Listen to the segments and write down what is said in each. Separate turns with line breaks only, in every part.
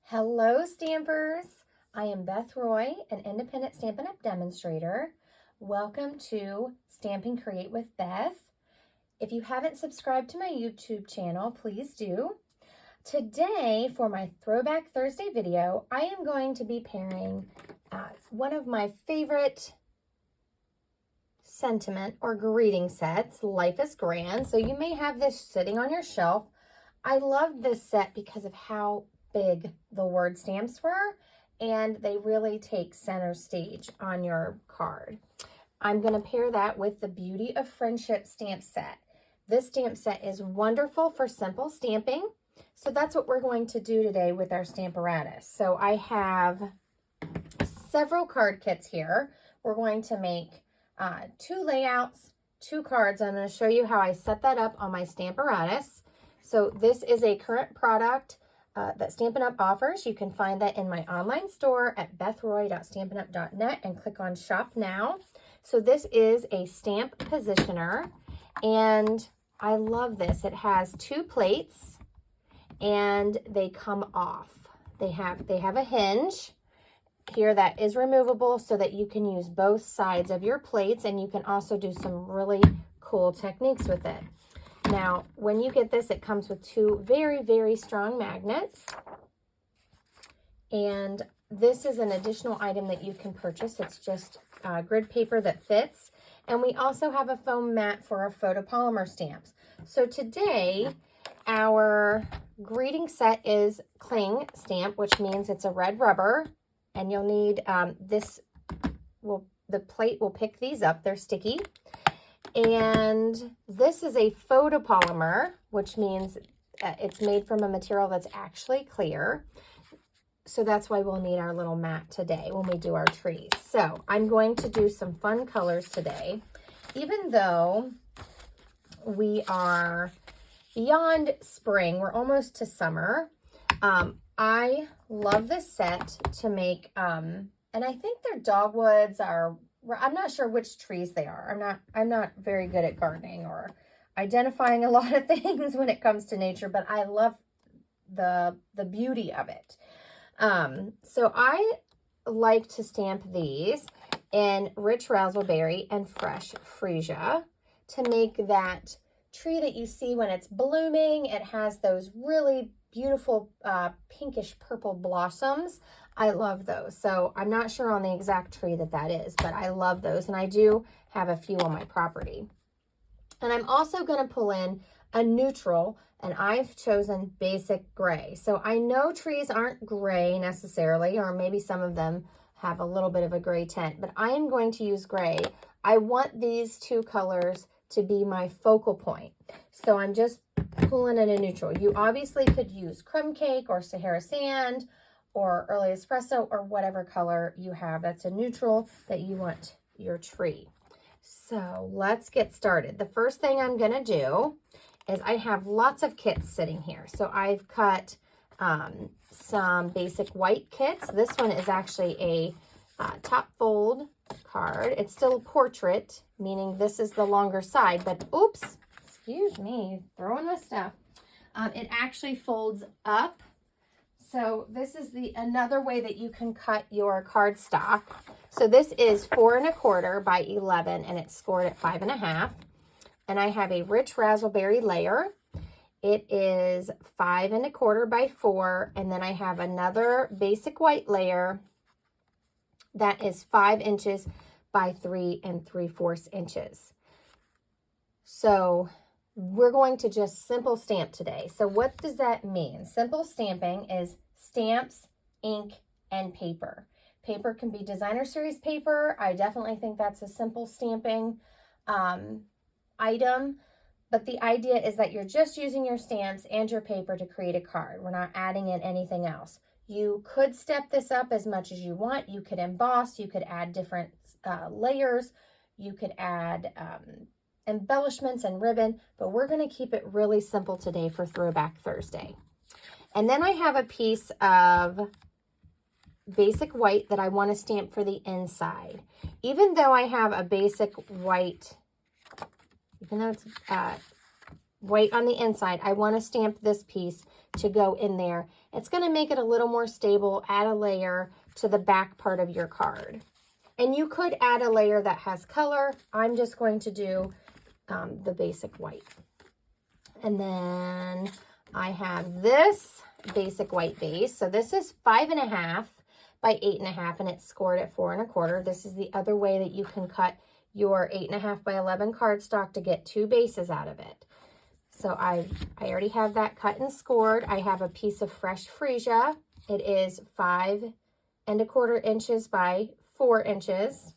Hello Stampers! I am Beth Roy, an independent Stampin' Up! Demonstrator. Welcome to Stamp and Create with Beth. If you haven't subscribed to my YouTube channel, please do. Today, for my Throwback Thursday video, I am going to be pairing one of my favorite sentiment or greeting sets, Life is Grand. So you may have this sitting on your shelf. I love this set because of how big the word stamps were, and they really take center stage on your card. I'm going to pair that with the Beauty of Friendship stamp set. This stamp set is wonderful for simple stamping, so that's what we're going to do today with our Stamparatus. So I have several card kits here. We're going to make 2 layouts, 2 cards. I'm going to show you how I set that up on my Stamparatus. So this is a current product that Stampin' Up! Offers. You can find that in my online store at bethroy.stampinup.net and click on Shop Now. So this is a stamp positioner, and I love this. It has 2 plates, and they come off. They have a hinge here that is removable so that you can use both sides of your plates, and you can also do some really cool techniques with it. Now, when you get this, it comes with 2 very, very strong magnets. And this is an additional item that you can purchase. It's just grid paper that fits. And we also have a foam mat for our photopolymer stamps. So today, our greeting set is cling stamp, which means it's a red rubber. And you'll need the plate will pick these up. They're sticky. And this is a photopolymer, which means it's made from a material that's actually clear. So that's why we'll need our little mat today when we do our trees. So I'm going to do some fun colors today. Even though we are beyond spring, we're almost to summer. I love this set to make, and I think their dogwoods are, I'm not sure which trees they are. I'm not very good at gardening or identifying a lot of things when it comes to nature, but I love the beauty of it. So I like to stamp these in rich Razzleberry and fresh Freesia to make that tree that you see when it's blooming. It has those really beautiful pinkish purple blossoms. I love those. So I'm not sure on the exact tree that is, but I love those. And I do have a few on my property. And I'm also going to pull in a neutral, and I've chosen basic gray. So I know trees aren't gray necessarily, or maybe some of them have a little bit of a gray tint, but I am going to use gray. I want these 2 colors to be my focal point. So I'm just pulling in a neutral. You obviously could use crumb cake or Sahara sand or early espresso or whatever color you have that's a neutral that you want your tree. So let's get started. The first thing I'm going to do is I have lots of kits sitting here. So I've cut some basic white kits. This one is actually a top fold card. It's still a portrait, meaning this is the longer side, but oops, excuse me, throwing my stuff. It actually folds up. So this is another way that you can cut your cardstock. So this is 4 1/4 by 11, and it's scored at 5 1/2. And I have a rich Razzleberry layer. It is 5 1/4 by 4, and then I have another basic white layer that is 5 inches by 3 3/4 inches. So we're going to just simple stamp today. So what does that mean? Simple stamping is stamps, ink, and paper. Paper can be designer series paper. I definitely think that's a simple stamping item. But the idea is that you're just using your stamps and your paper to create a card. We're not adding in anything else. You could step this up as much as you want. You could emboss. You could add different layers. You could add embellishments and ribbon, but we're going to keep it really simple today for Throwback Thursday. And then I have a piece of basic white that I want to stamp for the inside. Even though I have a basic white, even though it's white on the inside. I want to stamp this piece to go in there. It's going to make it a little more stable, add a layer to the back part of your card. And you could add a layer that has color. I'm just going to do the basic white. And then I have this basic white base. So this is 5.5 by 8.5, and it's scored at 4 1/4. This is the other way that you can cut your 8.5 by 11 cardstock to get 2 bases out of it. So I already have that cut and scored. I have a piece of fresh Freesia. It is 5 1/4 inches by 4 inches.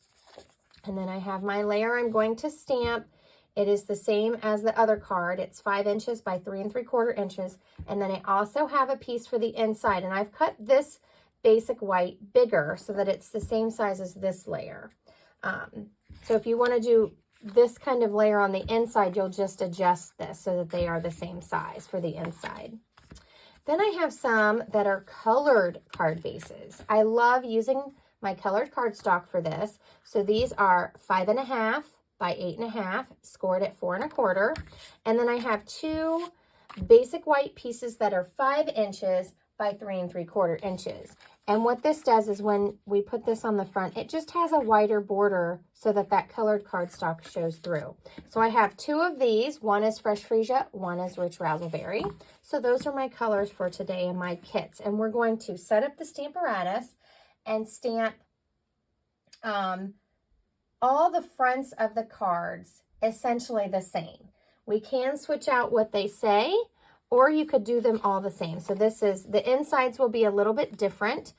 And then I have my layer I'm going to stamp. It is the same as the other card. It's 5 inches by 3 3/4 inches. And then I also have a piece for the inside. And I've cut this basic white bigger so that it's the same size as this layer. So if you want to do this kind of layer on the inside, you'll just adjust this so that they are the same size for the inside. Then I have some that are colored card bases. I love using my colored cardstock for this. So these are 5.5 by 8.5, scored at 4 1/4. And then I have 2 basic white pieces that are 5 inches by 3 3/4 inches. And what this does is when we put this on the front, it just has a wider border so that that colored cardstock shows through. So I have 2 of these. One is Fresh Freesia, one is Rich Razzleberry. So those are my colors for today in my kits. And we're going to set up the Stamparatus and stamp all the fronts of the cards essentially the same. We can switch out what they say, or you could do them all the same. So this is, the insides will be a little bit different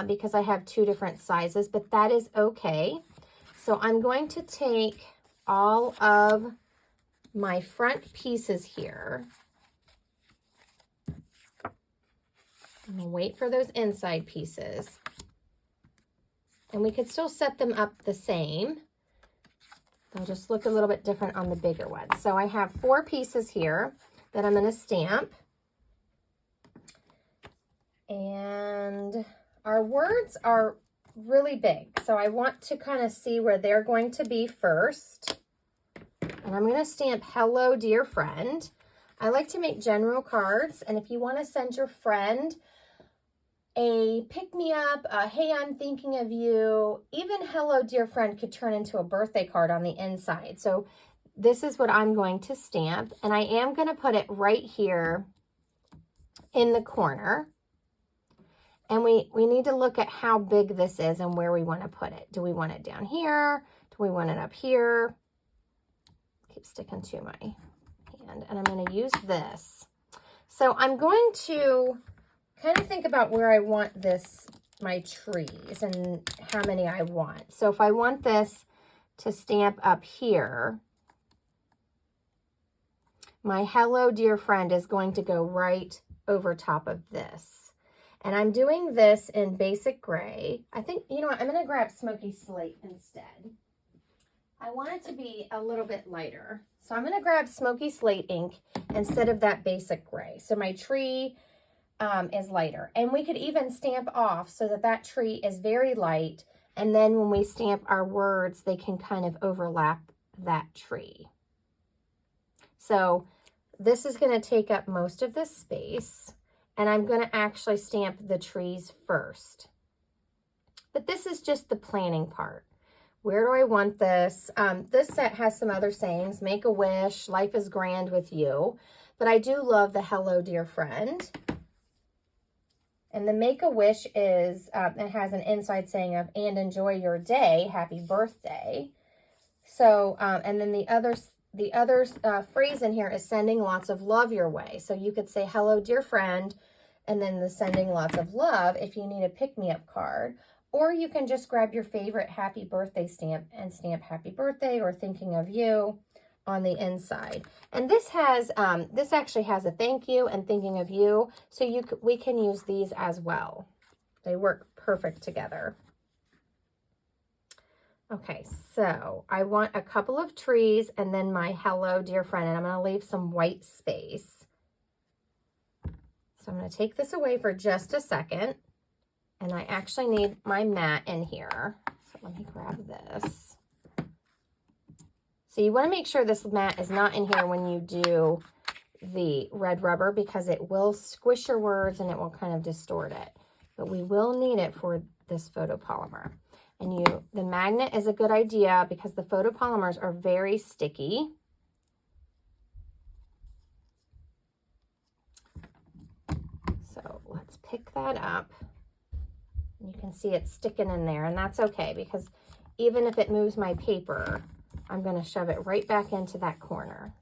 because I have 2 different sizes, but that is okay. So I'm going to take all of my front pieces here. I'm gonna wait for those inside pieces. And we could still set them up the same. They'll just look a little bit different on the bigger ones. So I have 4 pieces here that I'm going to stamp. And our words are really big. So I want to kind of see where they're going to be first. And I'm going to stamp Hello Dear Friend. I like to make general cards. And if you want to send your friend a pick-me-up, a hey, I'm thinking of you, even Hello Dear Friend could turn into a birthday card on the inside. So this is what I'm going to stamp, and I am going to put it right here in the corner. And we need to look at how big this is and where we want to put it. Do we want it down here? Do we want it up here? Keep sticking to my hand, and I'm going to use this. So I'm going to kind of think about where I want this, my trees, and how many I want. So if I want this to stamp up here, my Hello Dear Friend is going to go right over top of this. And I'm doing this in basic gray. I think, you know what, I'm going to grab Smoky Slate instead. I want it to be a little bit lighter. So I'm going to grab Smoky Slate ink instead of that basic gray. So my tree is lighter. And we could even stamp off so that that tree is very light. And then when we stamp our words, they can kind of overlap that tree. So this is going to take up most of this space. And I'm going to actually stamp the trees first. But this is just the planning part. Where do I want this? This set has some other sayings. Make a wish. Life is grand with you. But I do love the Hello Dear Friend. And the make a wish is, it has an inside saying of, and enjoy your day. Happy birthday. So, and then the other phrase in here is sending lots of love your way. So you could say, hello, dear friend, and then the sending lots of love if you need a pick-me-up card. Or you can just grab your favorite happy birthday stamp and stamp happy birthday or thinking of you on the inside. And this has, this actually has a thank you and thinking of you. So we can use these as well. They work perfect together. Okay, so I want a couple of trees and then my hello dear friend, and I'm going to leave some white space. So I'm going to take this away for just a second, and I actually need my mat in here. So let me grab this. So you want to make sure this mat is not in here when you do the red rubber because it will squish your words and it will kind of distort it. But we will need it for this photopolymer. And the magnet is a good idea because the photopolymers are very sticky. So let's pick that up. You can see it sticking in there, and that's okay because even if it moves my paper, I'm going to shove it right back into that corner.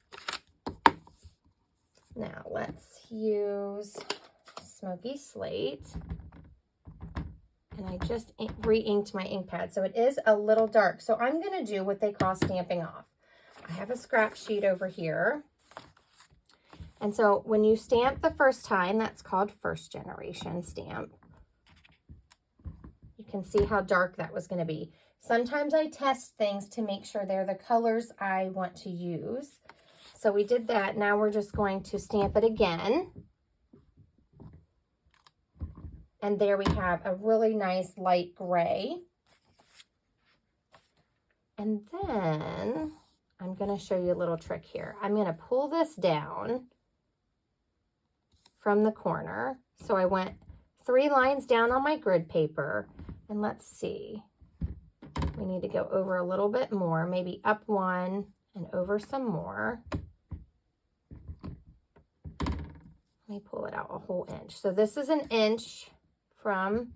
Now let's use Smoky Slate. And I just re-inked my ink pad, so it is a little dark. So I'm going to do what they call stamping off. I have a scrap sheet over here. And so when you stamp the first time, that's called first generation stamp. You can see how dark that was going to be. Sometimes I test things to make sure they're the colors I want to use. So we did that. Now we're just going to stamp it again. And there we have a really nice light gray. And then I'm going to show you a little trick here. I'm going to pull this down from the corner. So I went 3 lines down on my grid paper. And let's see. We need to go over a little bit more, maybe up 1 and over some more. Let me pull it out a whole inch. So this is an inch from,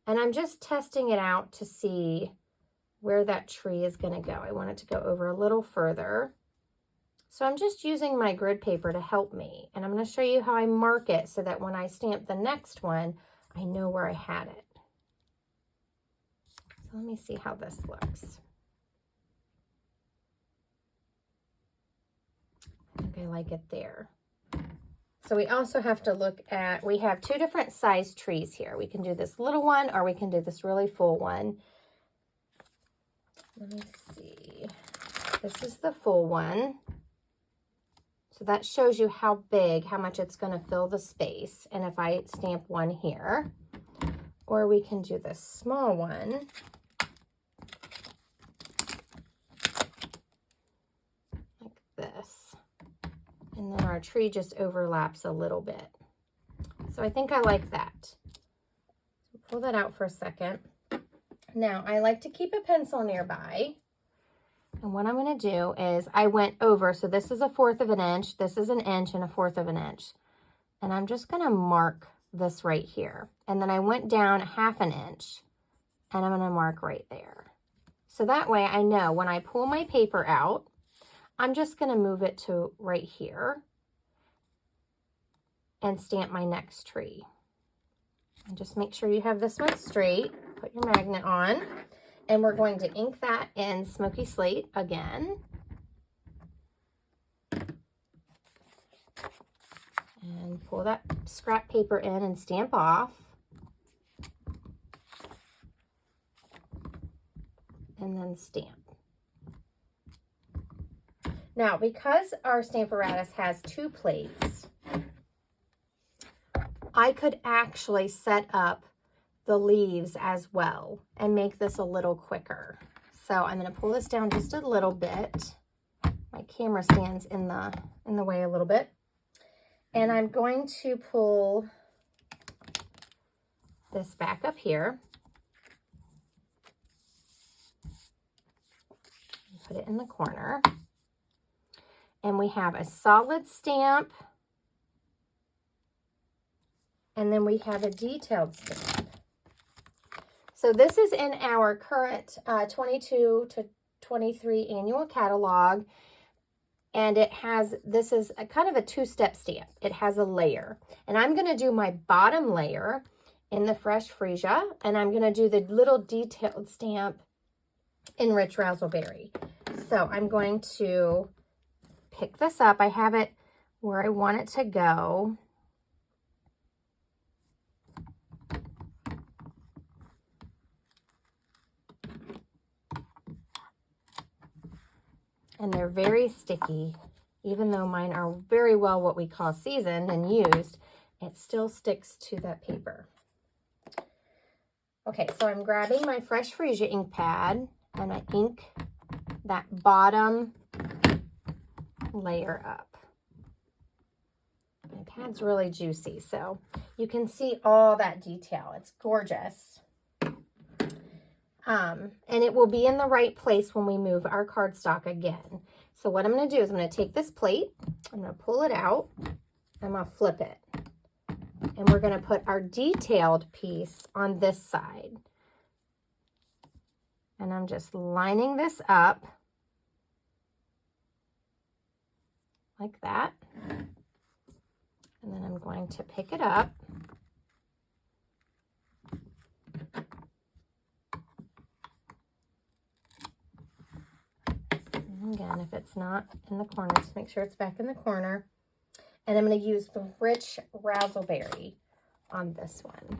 and I'm just testing it out to see where that tree is going to go. I want it to go over a little further. So I'm just using my grid paper to help me. And I'm going to show you how I mark it so that when I stamp the next one, I know where I had it. So let me see how this looks. I think I like it there. So we also have to look at, we have 2 different size trees here. We can do this little one or we can do this really full one. Let me see. This is the full one. So that shows you how big, how much it's going to fill the space. And if I stamp one here, or we can do this small one. Like this. And then our tree just overlaps a little bit. So I think I like that. Pull that out for a second. Now, I like to keep a pencil nearby. And what I'm going to do is I went over. So this is 1/4 of an inch. This is an inch and 1/4 of an inch. And I'm just going to mark this right here. And then I went down 1/2 an inch. And I'm going to mark right there. So that way I know when I pull my paper out, I'm just going to move it to right here and stamp my next tree. And just make sure you have this one straight. Put your magnet on. And we're going to ink that in Smoky Slate again. And pull that scrap paper in and stamp off. And then stamp. Now, because our Stamparatus has 2 plates, I could actually set up the leaves as well and make this a little quicker. So I'm going to pull this down just a little bit. My camera stands in the way a little bit. And I'm going to pull this back up here. Put it in the corner. And we have a solid stamp. And then we have a detailed stamp. So this is in our current 22 to 23 annual catalog. And it has, this is a kind of a 2-step stamp. It has a layer. And I'm going to do my bottom layer in the Fresh Freesia. And I'm going to do the little detailed stamp in Rich Razzleberry. So I'm going to pick this up. I have it where I want it to go. And they're very sticky. Even though mine are very well what we call seasoned and used, it still sticks to that paper. Okay, so I'm grabbing my Fresh Freesia ink pad and I ink that bottom layer up. My pad's really juicy, so you can see all that detail. It's gorgeous. And it will be in the right place when we move our cardstock again. So what I'm going to do is I'm going to take this plate, I'm going to pull it out, I'm going to flip it. And we're going to put our detailed piece on this side. And I'm just lining this up like that. And then I'm going to pick it up. And again, if it's not in the corner, just make sure it's back in the corner. And I'm going to use the rich Razzleberry on this one.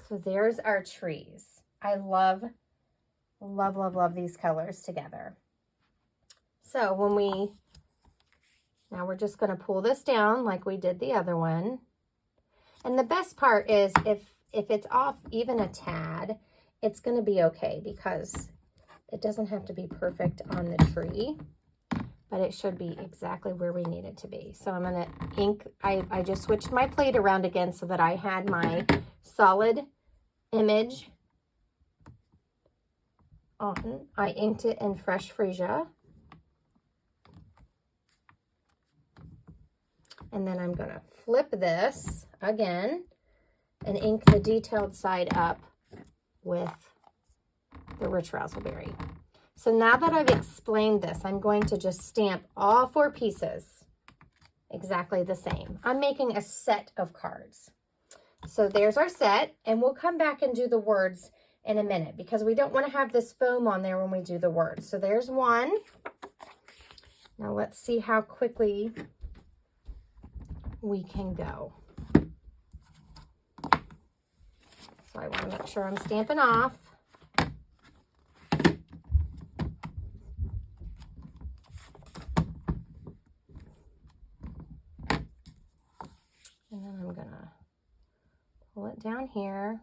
So there's our trees. I love, love, love, love these colors together. So now we're just going to pull this down like we did the other one. And the best part is if it's off even a tad, it's going to be okay because it doesn't have to be perfect on the tree, but it should be exactly where we need it to be. So I'm going to ink. I just switched my plate around again so that I had my solid image on. I inked it in fresh Freesia. And then I'm going to flip this again and ink the detailed side up with the rich Razzleberry. So now that I've explained this, I'm going to just stamp all 4 pieces exactly the same. I'm making a set of cards. So there's our set, and we'll come back and do the words in a minute because we don't want to have this foam on there when we do the words. So there's one. Now let's see how quickly we can go. So I want to make sure I'm stamping off. And then I'm going to pull it down here.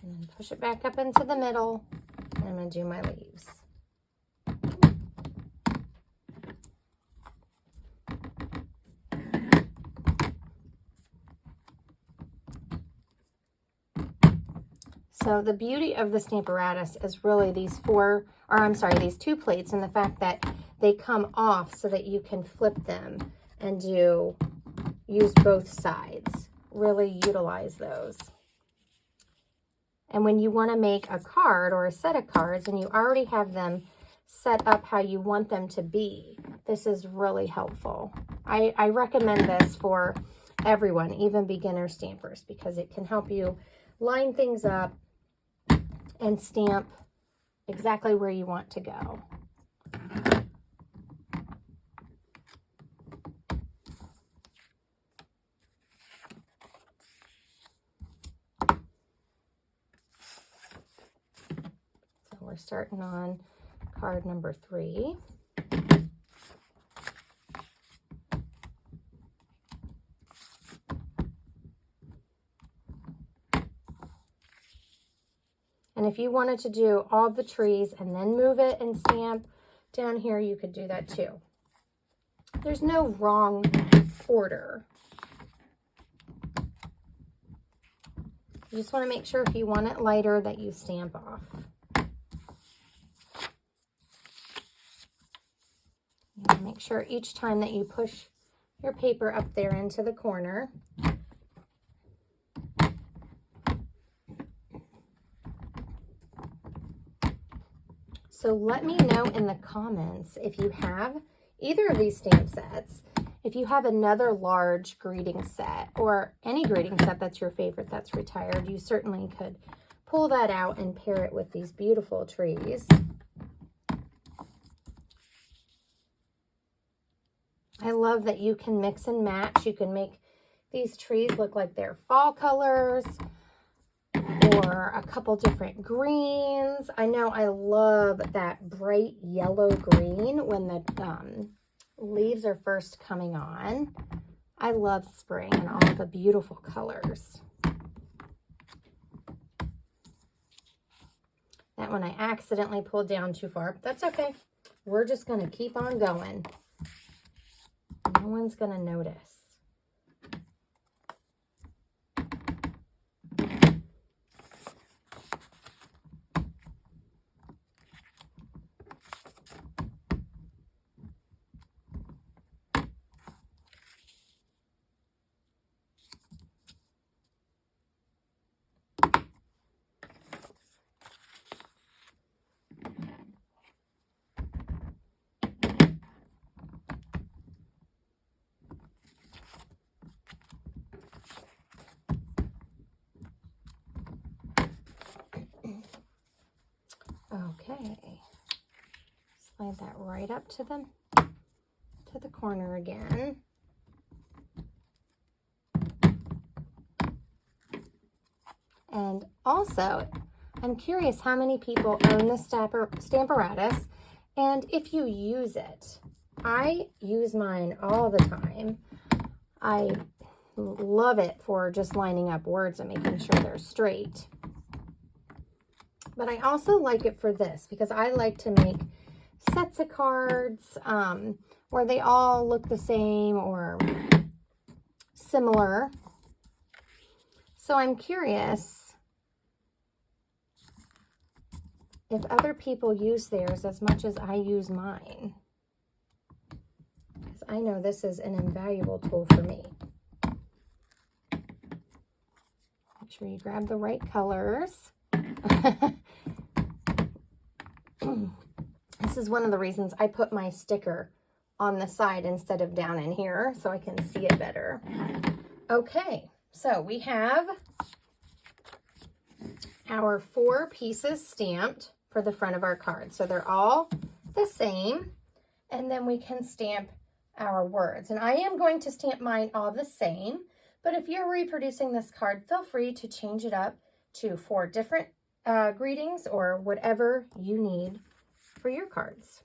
And then push it back up into the middle. And I'm going to do my leaves. So the beauty of the Stamparatus is really these 2 plates, and the fact that they come off so that you can flip them and use both sides. Really utilize those. And when you want to make a card or a set of cards and you already have them set up how you want them to be, this is really helpful. I recommend this for everyone, even beginner stampers, because it can help you line things up and stamp exactly where you want to go. So we're starting on card number 3. And if you wanted to do all the trees and then move it and stamp down here, you could do that too. There's no wrong order. You just want to make sure if you want it lighter that you stamp off. And make sure each time that you push your paper up there into the corner, so let me know in the comments if you have either of these stamp sets, if you have another large greeting set or any greeting set that's your favorite that's retired. You certainly could pull that out and pair it with these beautiful trees. I love that you can mix and match. You can make these trees look like they're fall colors, or or a couple different greens. I know I love that bright yellow green when the leaves are first coming on. I love spring and all the beautiful colors. That one I accidentally pulled down too far. That's okay. We're just going to keep on going. No one's going to notice. Okay, slide that right up to the corner again. And also, I'm curious how many people own the Stamparatus, and if you use it. I use mine all the time. I love it for just lining up words and making sure they're straight. But I also like it for this because I like to make sets of cards where they all look the same or similar. So I'm curious if other people use theirs as much as I use mine. Because I know this is an invaluable tool for me. Make sure you grab the right colors. This is one of the reasons I put my sticker on the side instead of down in here so I can see it better. Okay, so we have our 4 pieces stamped for the front of our card. So they're all the same, and then we can stamp our words. And I am going to stamp mine all the same, but if you're reproducing this card, feel free to change it up to 4 different greetings or whatever you need for your cards.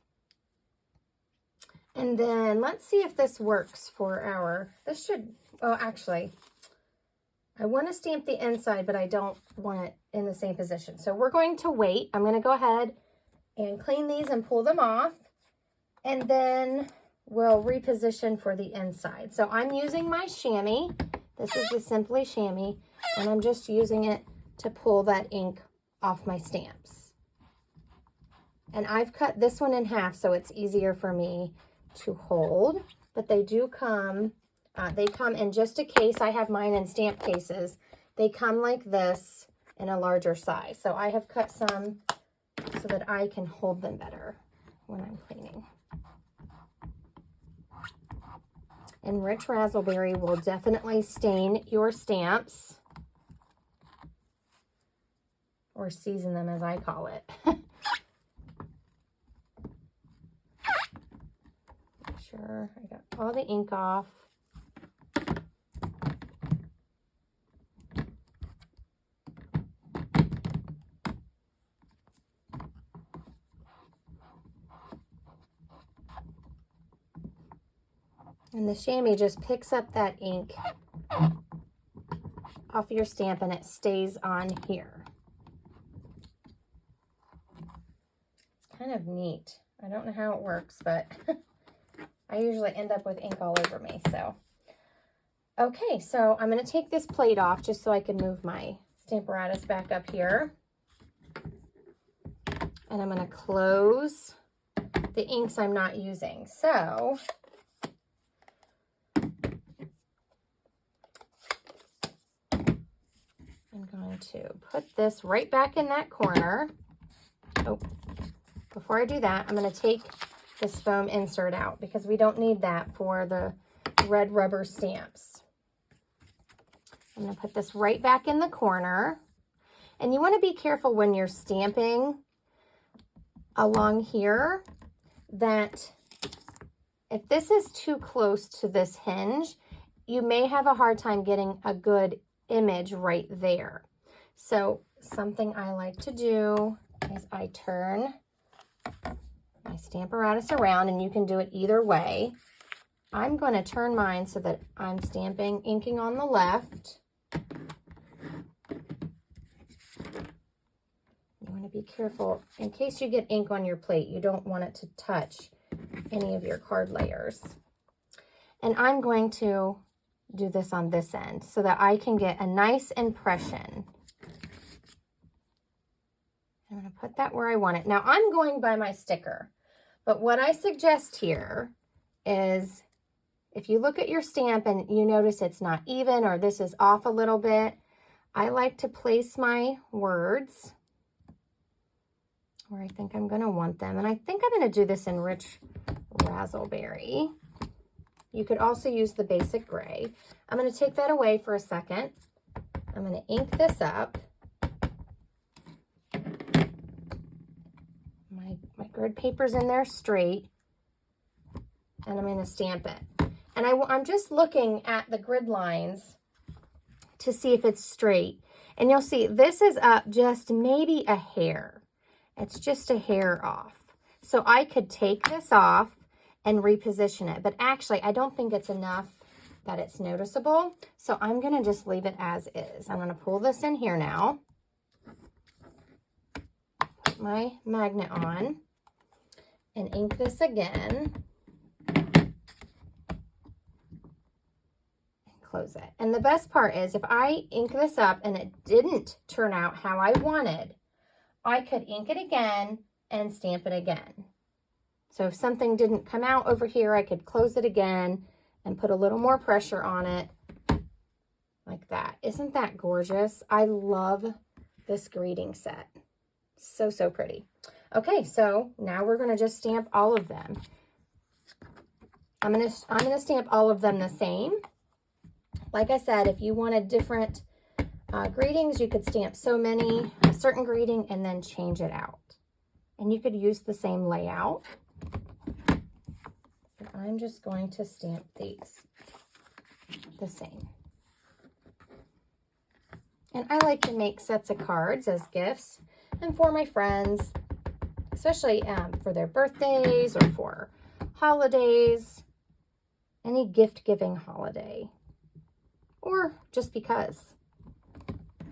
And then let's see if this works for our, this should, well, actually, I want to stamp the inside, but I don't want it in the same position. So we're going to wait. I'm going to go ahead and clean these and pull them off, and then we'll reposition for the inside. So I'm using my chamois. This is the Simply Chamois, and I'm just using it to pull that ink off my stamps. And I've cut this one in half so it's easier for me to hold, but they do come, they come in just a case. I have mine in stamp cases. They come like this in a larger size. So I have cut some so that I can hold them better when I'm cleaning. And rich razzleberry will definitely stain your stamps, or season them as I call it. Make sure I got all the ink off. And the chamois just picks up that ink off your stamp and it stays on here. It's kind of neat. I don't know how it works, but I usually end up with ink all over me. So, okay, so I'm going to take this plate off just so I can move my Stamparatus back up here. And I'm going to close the inks I'm not using. So, I'm going to put this right back in that corner. Oh, before I do that, I'm going to take this foam insert out because we don't need that for the red rubber stamps. I'm going to put this right back in the corner. And you want to be careful when you're stamping along here that if this is too close to this hinge, you may have a hard time getting a good image right there. So something I like to do is I turn my Stamparatus around, and you can do it either way. I'm going to turn mine so that I'm inking on the left. You want to be careful in case you get ink on your plate. You don't want it to touch any of your card layers. And I'm going to do this on this end so that I can get a nice impression. I'm going to put that where I want it. Now I'm going by my sticker, but what I suggest here is if you look at your stamp and you notice it's not even or this is off a little bit, I like to place my words where I think I'm going to want them. And I think I'm going to do this in Rich Razzleberry. You could also use the basic gray. I'm going to take that away for a second. I'm going to ink this up. My grid paper's in there straight, and I'm going to stamp it. And I'm just looking at the grid lines to see if it's straight. And you'll see this is up just maybe a hair. It's just a hair off. So I could take this off and reposition it. But actually, I don't think it's enough that it's noticeable. So I'm going to just leave it as is. I'm going to pull this in here now. Put my magnet on and ink this again. Close it. And the best part is if I ink this up and it didn't turn out how I wanted, I could ink it again and stamp it again. So if something didn't come out over here, I could close it again and put a little more pressure on it like that. Isn't that gorgeous? I love this greeting set. So, so pretty. Okay, so now we're going to just stamp all of them. I'm going to stamp all of them the same. Like I said, if you wanted different greetings, you could stamp a certain greeting, and then change it out. And you could use the same layout. But I'm just going to stamp these the same. And I like to make sets of cards as gifts and for my friends, especially for their birthdays or for holidays, any gift-giving holiday. Or just because.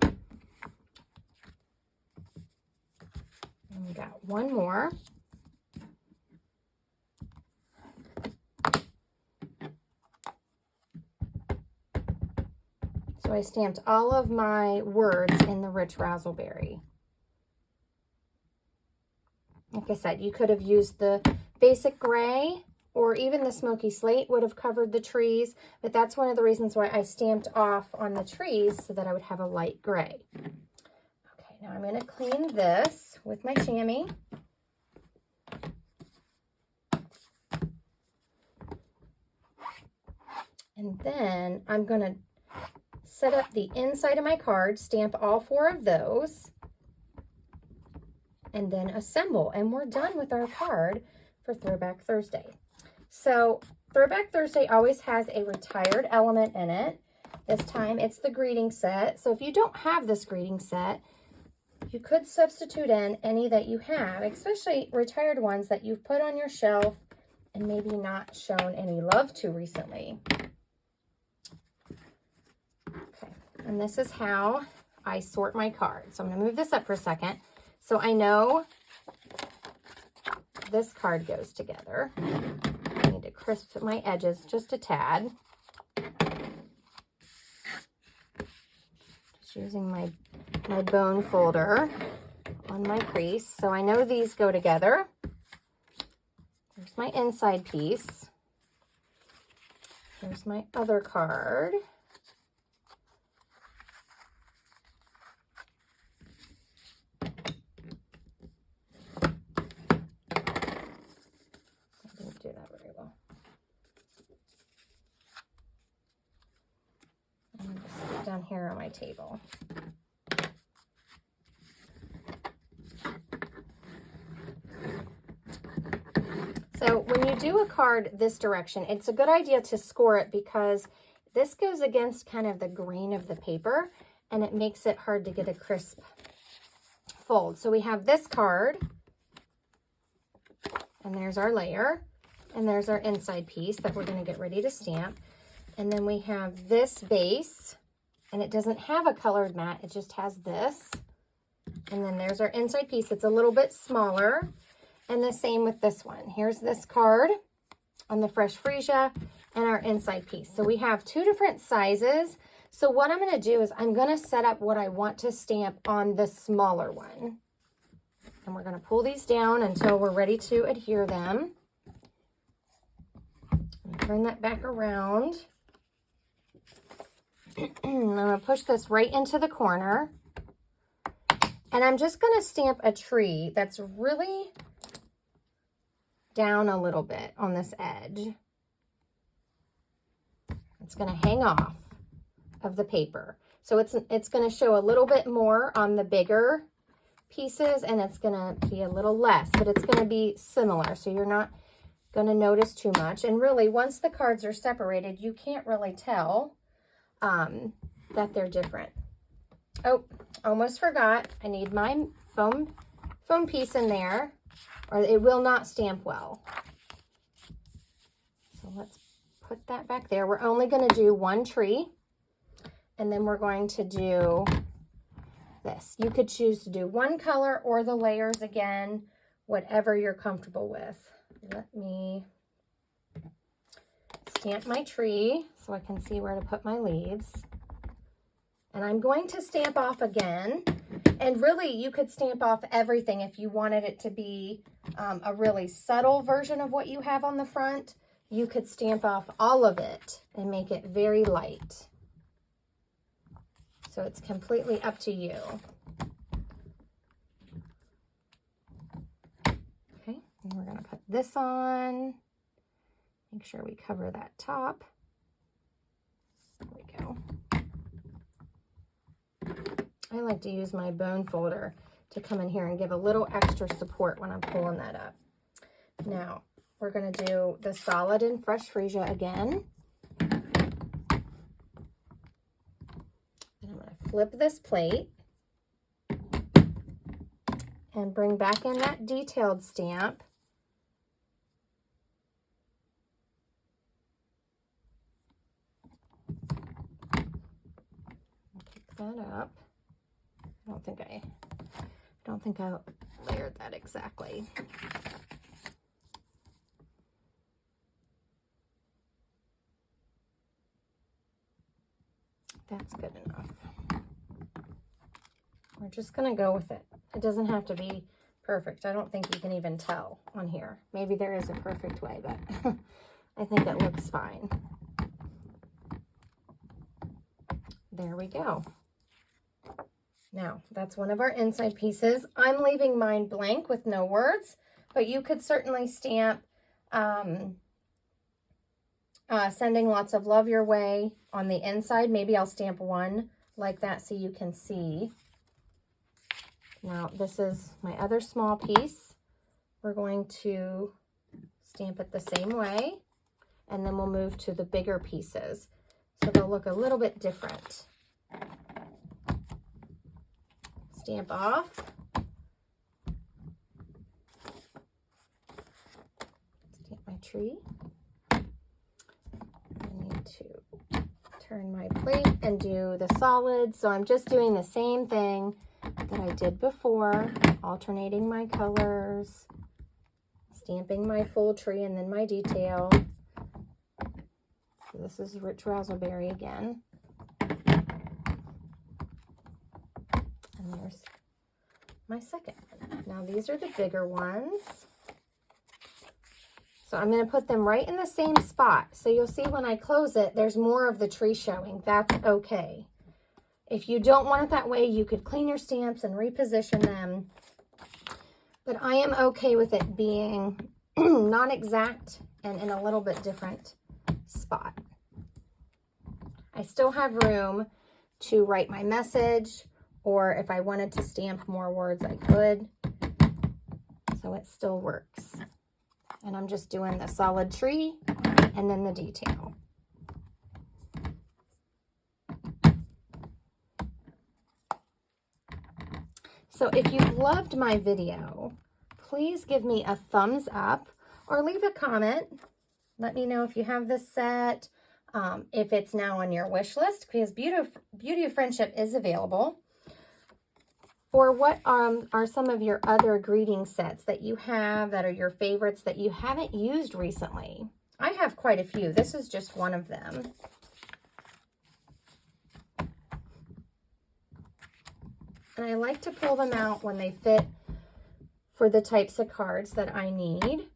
And we got one more. So I stamped all of my words in the Rich Razzleberry. Like I said, you could have used the basic gray, or even the Smoky Slate would have covered the trees, but that's one of the reasons why I stamped off on the trees so that I would have a light gray. Okay, now I'm going to clean this with my chamois. And then I'm going to set up the inside of my card, stamp all 4 of those, and then assemble. And we're done with our card for Throwback Thursday. So Throwback Thursday always has a retired element in it. This time it's the greeting set. So if you don't have this greeting set, you could substitute in any that you have, especially retired ones that you've put on your shelf and maybe not shown any love to recently. Okay, and this is how I sort my cards. So I'm going to move this up for a second. So I know this card goes together. I need to crisp my edges just a tad. Just using my bone folder on my crease. So I know these go together. There's my inside piece. Here's my other card. Do that very well. I'm going to just sit down here on my table. So when you do a card this direction, it's a good idea to score it because this goes against kind of the grain of the paper and it makes it hard to get a crisp fold. So we have this card, and there's our layer, and there's our inside piece that we're going to get ready to stamp. And then we have this base, and it doesn't have a colored mat, it just has this. And then there's our inside piece. It's a little bit smaller, and the same with this one. Here's this card on the Fresh Freesia and our inside piece. So we have two different sizes. So what I'm going to do is I'm going to set up what I want to stamp on the smaller one. And we're going to pull these down until we're ready to adhere them. And turn that back around. I'm going to push this right into the corner. And I'm just going to stamp a tree that's really down a little bit on this edge. It's going to hang off of the paper. So it's going to show a little bit more on the bigger pieces, and it's going to be a little less, but it's going to be similar. So you're not going to notice too much. And really, once the cards are separated, you can't really tell that they're different. Oh, almost forgot. I need my foam piece in there, or it will not stamp well. So let's put that back there. We're only going to do one tree, and then we're going to do this. You could choose to do one color or the layers again, whatever you're comfortable with. Let me stamp my tree so I can see where to put my leaves. And I'm going to stamp off again. And really, you could stamp off everything if you wanted it to be a really subtle version of what you have on the front. You could stamp off all of it and make it very light. So it's completely up to you. Okay, and we're going to put this on. Make sure we cover that top. There we go. I like to use my bone folder to come in here and give a little extra support when I'm pulling that up. Now, we're going to do the solid and Fresh Freesia again. And I'm going to flip this plate and bring back in that detailed stamp. Pick that up. I don't think I layered that exactly. That's good enough. We're just going to go with it. It doesn't have to be perfect. I don't think you can even tell on here. Maybe there is a perfect way, but I think it looks fine. There we go. Now, that's one of our inside pieces. I'm leaving mine blank with no words, but you could certainly stamp sending lots of love your way on the inside. Maybe I'll stamp one like that so you can see. Now, this is my other small piece. We're going to stamp it the same way, and then we'll move to the bigger pieces. So they'll look a little bit different. Stamp off. Stamp my tree. I need to turn my plate and do the solid. So I'm just doing the same thing that I did before, alternating my colors, stamping my full tree and then my detail. So this is Rich Razzleberry again. And there's my second one. Now these are the bigger ones. So I'm going to put them right in the same spot. So you'll see when I close it, there's more of the tree showing. That's okay. If you don't want it that way, you could clean your stamps and reposition them. But I am okay with it being not exact and in a little bit different spot. I still have room to write my message, or if I wanted to stamp more words, I could. So it still works. And I'm just doing the solid tree and then the detail. So if you've loved my video, please give me a thumbs up or leave a comment. Let me know if you have this set, if it's now on your wish list, because Beauty of Friendship is available. Or what are some of your other greeting sets that you have that are your favorites that you haven't used recently? I have quite a few. This is just one of them. And I like to pull them out when they fit for the types of cards that I need.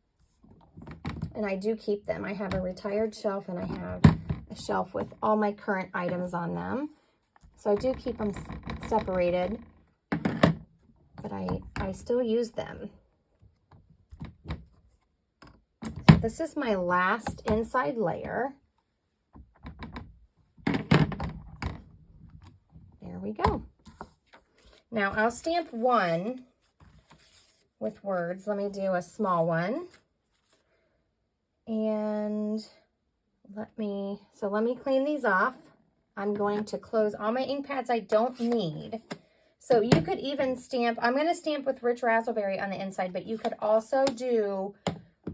And I do keep them. I have a retired shelf and I have a shelf with all my current items on them. So I do keep them separated, but I still use them. So this is my last inside layer. There we go. Now I'll stamp one with words. Let me do a small one. And let me clean these off. I'm going to close all my ink pads I don't need. So you could even stamp, I'm going to stamp with Rich Razzleberry on the inside, but you could also do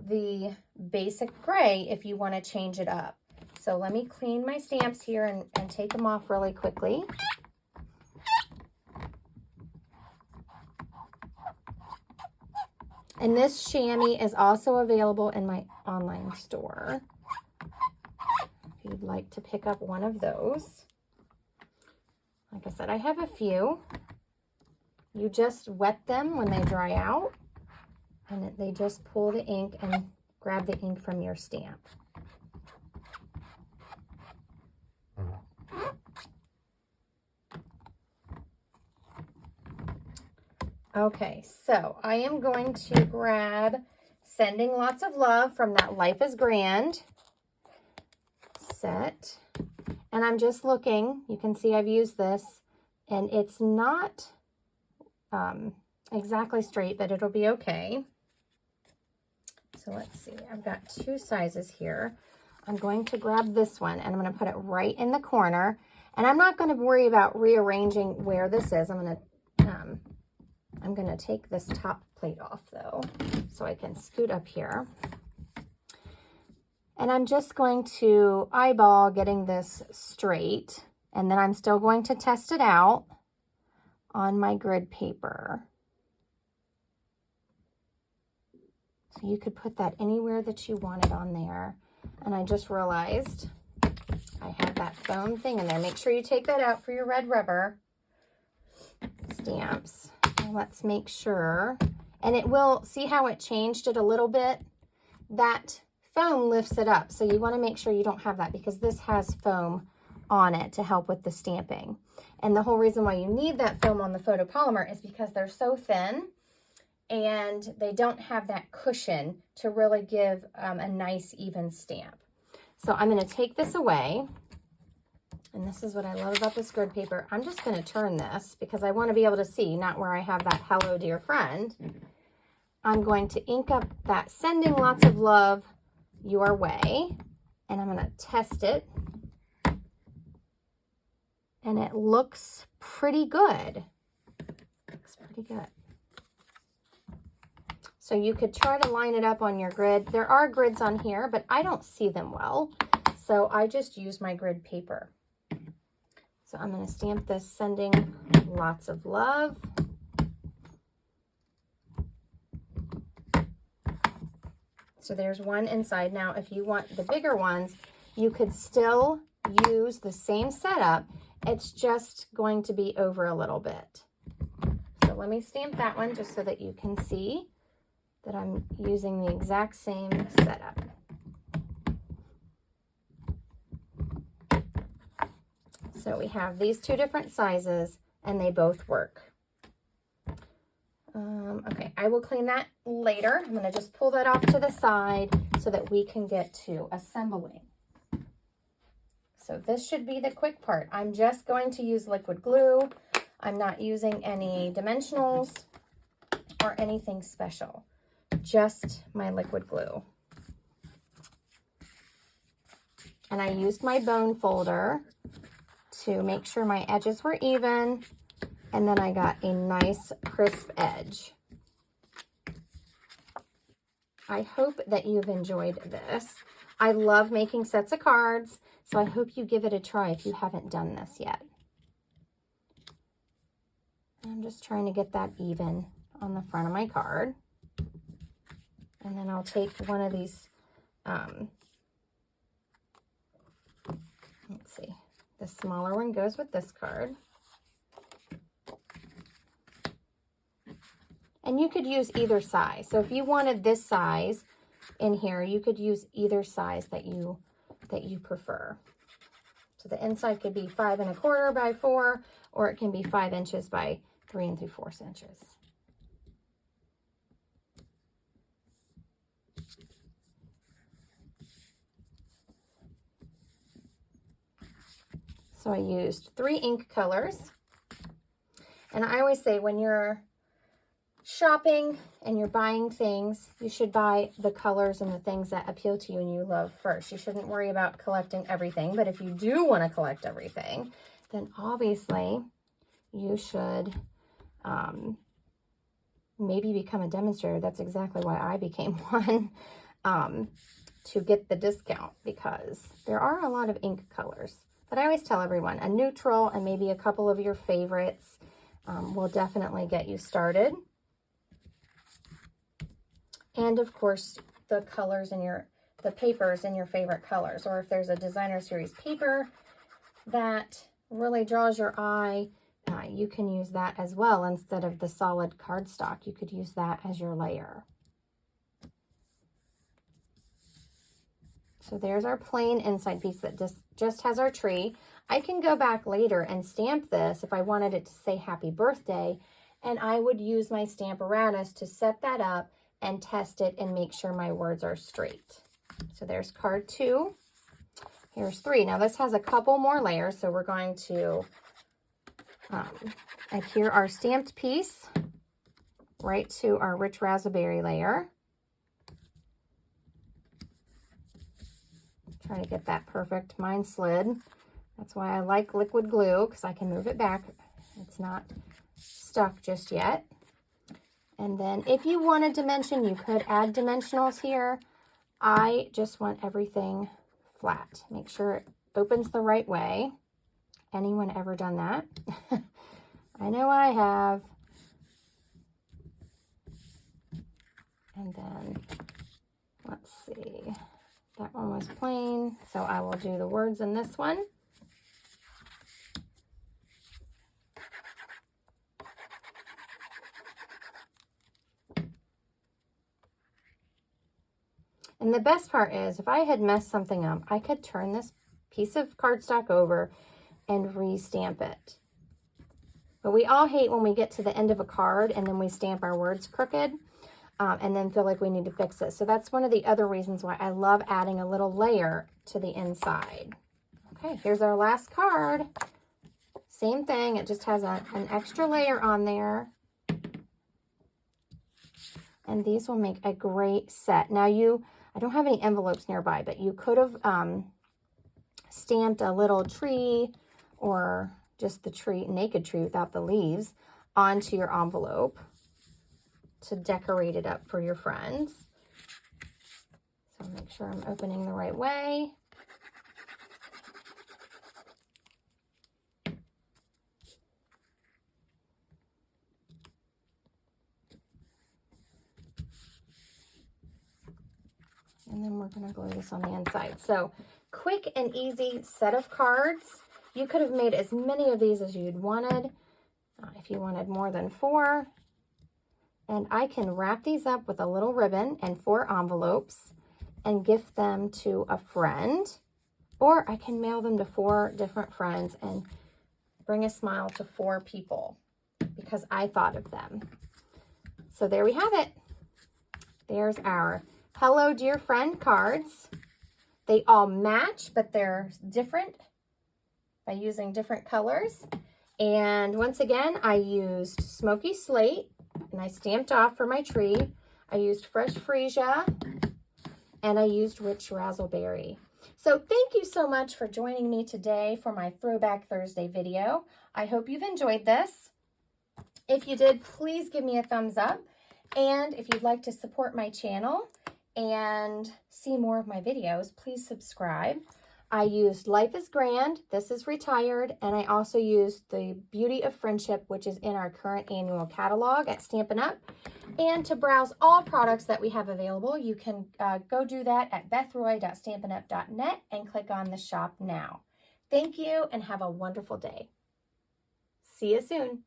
the basic gray if you want to change it up. So let me clean my stamps here and take them off really quickly. And this chamois is also available in my online store if you'd like to pick up one of those. Like I said, I have a few. You just wet them when they dry out, and they just pull the ink and grab the ink from your stamp. Okay, so I am going to grab Sending Lots of Love from that Life is Grand set. And I'm just looking, you can see I've used this, and it's not exactly straight, but it'll be okay. So let's see, I've got two sizes here. I'm going to grab this one and I'm going to put it right in the corner. And I'm not going to worry about rearranging where this is. I'm going to take this top plate off though, so I can scoot up here. And I'm just going to eyeball getting this straight, and then I'm still going to test it out on my grid paper. So you could put that anywhere that you wanted on there. And I just realized I have that foam thing in there. Make sure you take that out for your red rubber stamps. And let's make sure, and it will, see how it changed it a little bit? That foam lifts it up, so you want to make sure you don't have that, because this has foam on it to help with the stamping. And the whole reason why you need that foam on the photopolymer is because they're so thin and they don't have that cushion to really give a nice even stamp. So I'm going to take this away, and this is what I love about this grid paper. I'm just going to turn this because I want to be able to see, not where I have that hello dear friend. I'm going to ink up that Sending Lots of Love Your Way, and I'm going to test it. And it looks pretty good. Looks pretty good. So you could try to line it up on your grid. There are grids on here, but I don't see them well. So I just use my grid paper. So I'm going to stamp this Sending Lots of Love. So there's one inside. Now, if you want the bigger ones, you could still use the same setup. It's just going to be over a little bit. So let me stamp that one just so that you can see that I'm using the exact same setup. So we have these two different sizes and they both work. Okay, I will clean that later. I'm going to just pull that off to the side so that we can get to assembling. So this should be the quick part. I'm just going to use liquid glue. I'm not using any dimensionals or anything special, just my liquid glue. And I used my bone folder to make sure my edges were even And then I got a nice crisp edge. I hope that you've enjoyed this. I love making sets of cards, so I hope you give it a try if you haven't done this yet. I'm just trying to get that even on the front of my card. And then I'll take one of these, let's see, the smaller one goes with this card. And you could use either size. So if you wanted this size in here, you could use either size that you prefer. So the inside could be 5 1/4 by 4, or it can be 5 inches by 3 3/4 inches. So I used 3 ink colors. And I always say when you're shopping and you're buying things, you should buy the colors and the things that appeal to you and you love first. You shouldn't worry about collecting everything, but if you do want to collect everything, then obviously you should maybe become a demonstrator. That's exactly why I became one, to get the discount, because there are a lot of ink colors. But I always tell everyone a neutral and maybe a couple of your favorites will definitely get you started. And of course, the colors in the papers in your favorite colors, or if there's a designer series paper that really draws your eye, you can use that as well instead of the solid cardstock. You could use that as your layer. So there's our plain inside piece that just has our tree. I can go back later and stamp this if I wanted it to say happy birthday, and I would use my Stamparatus to set that up and test it and make sure my words are straight. So there's card 2. Here's 3. Now this has a couple more layers, so we're going to adhere our stamped piece right to our rich raspberry layer. Trying to get that perfect. Mine slid. That's why I like liquid glue, because I can move it back. It's not stuck just yet. And then if you wanted dimension, you could add dimensionals here. I just want everything flat. Make sure it opens the right way. Anyone ever done that? I know I have. And then, let's see. That one was plain, so I will do the words in this one. And the best part is, if I had messed something up, I could turn this piece of cardstock over and re-stamp it. But we all hate when we get to the end of a card and then we stamp our words crooked and then feel like we need to fix it. So that's one of the other reasons why I love adding a little layer to the inside. Okay, here's our last card. Same thing, it just has an extra layer on there. And these will make a great set. Now I don't have any envelopes nearby, but you could have stamped a little tree or just the tree, naked tree without the leaves, onto your envelope to decorate it up for your friends. So make sure I'm opening the right way. And then we're going to glue this on the inside. So quick and easy set of cards. You could have made as many of these as you'd wanted, if you wanted more than 4. And I can wrap these up with a little ribbon and 4 envelopes and gift them to a friend. Or I can mail them to 4 different friends and bring a smile to 4 people because I thought of them. So there we have it. There's our Hello Dear Friend cards. They all match, but they're different by using different colors. And once again, I used Smoky Slate, and I stamped off for my tree. I used fresh Freesia, and I used rich Razzleberry. So thank you so much for joining me today for my Throwback Thursday video. I hope you've enjoyed this. If you did, please give me a thumbs up. And if you'd like to support my channel and see more of my videos, please subscribe. I used Life is Grand, this is Retired, and I also used the Beauty of Friendship, which is in our current annual catalog at Stampin' Up. And to browse all products that we have available, you can go do that at bethroy.stampinup.net and click on the Shop Now. Thank you and have a wonderful day. See you soon.